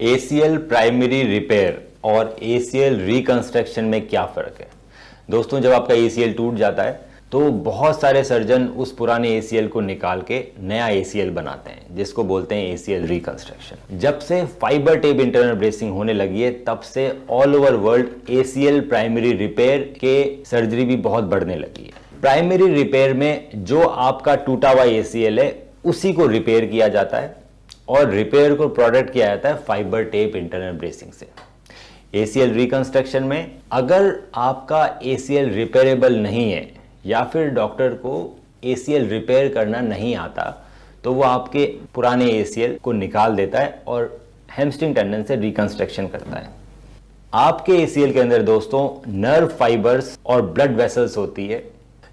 ACL primary repair और ACL reconstruction में क्या फ़र्क है। दोस्तों, जब आपका ACL टूट जाता है तो बहुत सारे सर्जन उस पुराने ACL को निकाल के नया ACL बनाते हैं, जिसको बोलते हैं ACL रिकंस्ट्रक्शन। जब से फाइबर टेप इंटरनल ब्रेसिंग होने लगी है तब से all over world ACL primary repair के सर्जरी भी बहुत बढ़ने लगी है। प्राइमरी रिपेयर में जो आपका टूटा हुआ ACL है उसी को रिपेयर किया जाता है और रिपेयर को प्रोडक्ट किया जाता है फाइबर टेप इंटरनल ब्रेसिंग से। ACL रिकंस्ट्रक्शन में अगर आपका ACL रिपेयरेबल नहीं है या फिर डॉक्टर को ACL रिपेयर करना नहीं आता तो वो आपके पुराने ACL को निकाल देता है और हैमस्ट्रिंग टेंडन से रिकंस्ट्रक्शन करता है। आपके ACL के अंदर दोस्तों नर्व फाइबर्स और ब्लड वेसल्स होती है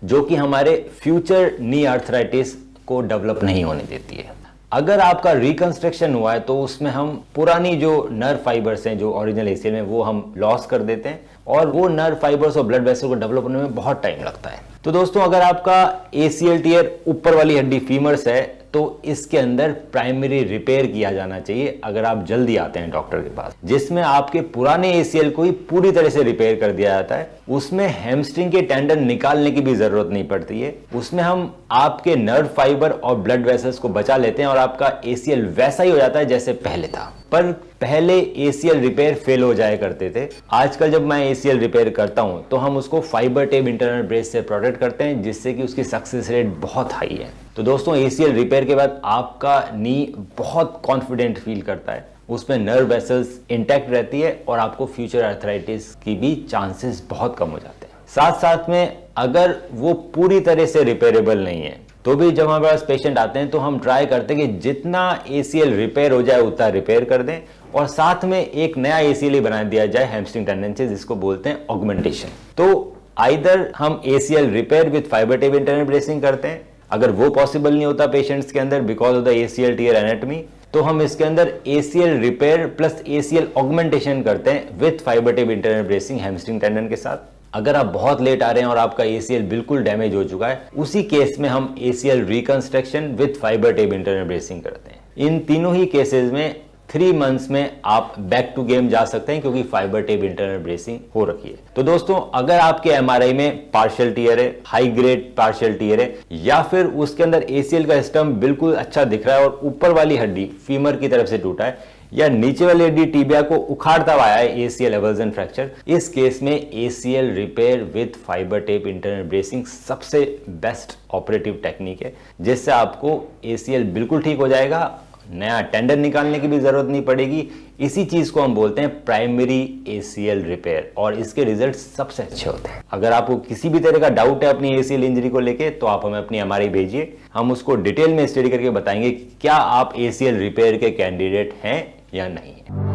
जो कि हमारे फ्यूचर नी आर्थराइटिस को डेवलप नहीं होने देती है। अगर आपका रिकंस्ट्रक्शन हुआ है तो उसमें हम पुरानी जो नर्व फाइबर्स हैं जो ओरिजिनल ACL में वो हम लॉस कर देते हैं और वो नर्व फाइबर्स और ब्लड वेसल को डेवलप होने में बहुत टाइम लगता है। तो दोस्तों, अगर आपका ACL टियर ऊपर वाली हड्डी फीमर्स है तो इसके अंदर प्राइमरी रिपेयर किया जाना चाहिए अगर आप जल्दी आते हैं डॉक्टर के पास, जिसमें आपके पुराने ACL को ही पूरी तरह से रिपेयर कर दिया जाता है। उसमें हैमस्ट्रिंग के टेंडन निकालने की भी जरूरत नहीं पड़ती है। उसमें हम आपके नर्व फाइबर और ब्लड वेसल्स को बचा लेते हैं और आपका ACL वैसा ही हो जाता है जैसे पहले था। पर पहले ACL रिपेयर फेल हो जाया करते थे। आजकल जब मैं ACL रिपेयर करता हूं तो हम उसको फाइबर टेप इंटरनल ब्रेस से प्रोटेक्ट करते हैं, जिससे कि उसकी सक्सेस रेट बहुत हाई है। तो दोस्तों, ACL रिपेयर के बाद आपका नी बहुत कॉन्फिडेंट फील करता है, उसमें नर्व वेसल्स इंटैक्ट रहती है और आपको फ्यूचर आर्थराइटिस की भी चांसेस बहुत कम हो जाते हैं। साथ साथ में अगर वो पूरी तरह से रिपेयरेबल नहीं है तो भी जब हमारे पास पेशेंट आते हैं तो हम ट्राई करते हैं कि जितना ACL रिपेयर हो जाए उतना रिपेयर कर दें और साथ में एक नया ACL ही बना दिया जाए हैमस्ट्रिंग टेंडन से, जिसको बोलते हैं ऑगमेंटेशन। तो आइदर हम ACL repair with fibre tape internal bracing करते हैं, अगर वो पॉसिबल नहीं होता पेशेंट्स के अंदर because of the ACL tear anatomy, तो हम इसके अंदर ACL repair plus ACL augmentation करते हैं with fibre tape internal bracing hamstring tendon के साथ। अगर आप बहुत लेट आ रहे हैं और आपका ACL बिल्कुल डैमेज हो चुका है, उसी केस में हम ACL reconstruction with fibre tape internal bracing करते हैं। इन तीनों ही केसेस में 3 मंथ्स में आप बैक टू गेम जा सकते हैं क्योंकि फाइबर टेप इंटरनल ब्रेसिंग हो रखी है। तो दोस्तों, अगर आपके MRI में पार्शियल टियर है, हाई ग्रेड पार्शियल टियर है, या फिर उसके अंदर ACL का सिस्टम बिल्कुल अच्छा दिख रहा है और ऊपर वाली हड्डी फीमर की तरफ से टूटा है या नीचे वाली हड्डी टिबिया को उखाड़ता हुआ है ACL एवर्जन फ्रैक्चर, इस केस में ACL repair with fibre tape internal bracing सबसे बेस्ट ऑपरेटिव टेक्निक है, जिससे आपको ACL बिल्कुल ठीक हो जाएगा, नया टेंडन निकालने की भी जरूरत नहीं पड़ेगी। इसी चीज को हम बोलते हैं प्राइमरी ACL रिपेयर और इसके रिजल्ट सबसे अच्छे होते हैं। अगर आपको किसी भी तरह का डाउट है अपनी ACL इंजरी को लेके तो आप हमें अपनी MRI भेजिए, हम उसको डिटेल में स्टडी करके बताएंगे कि क्या आप ACL रिपेयर के कैंडिडेट हैं या नहीं है।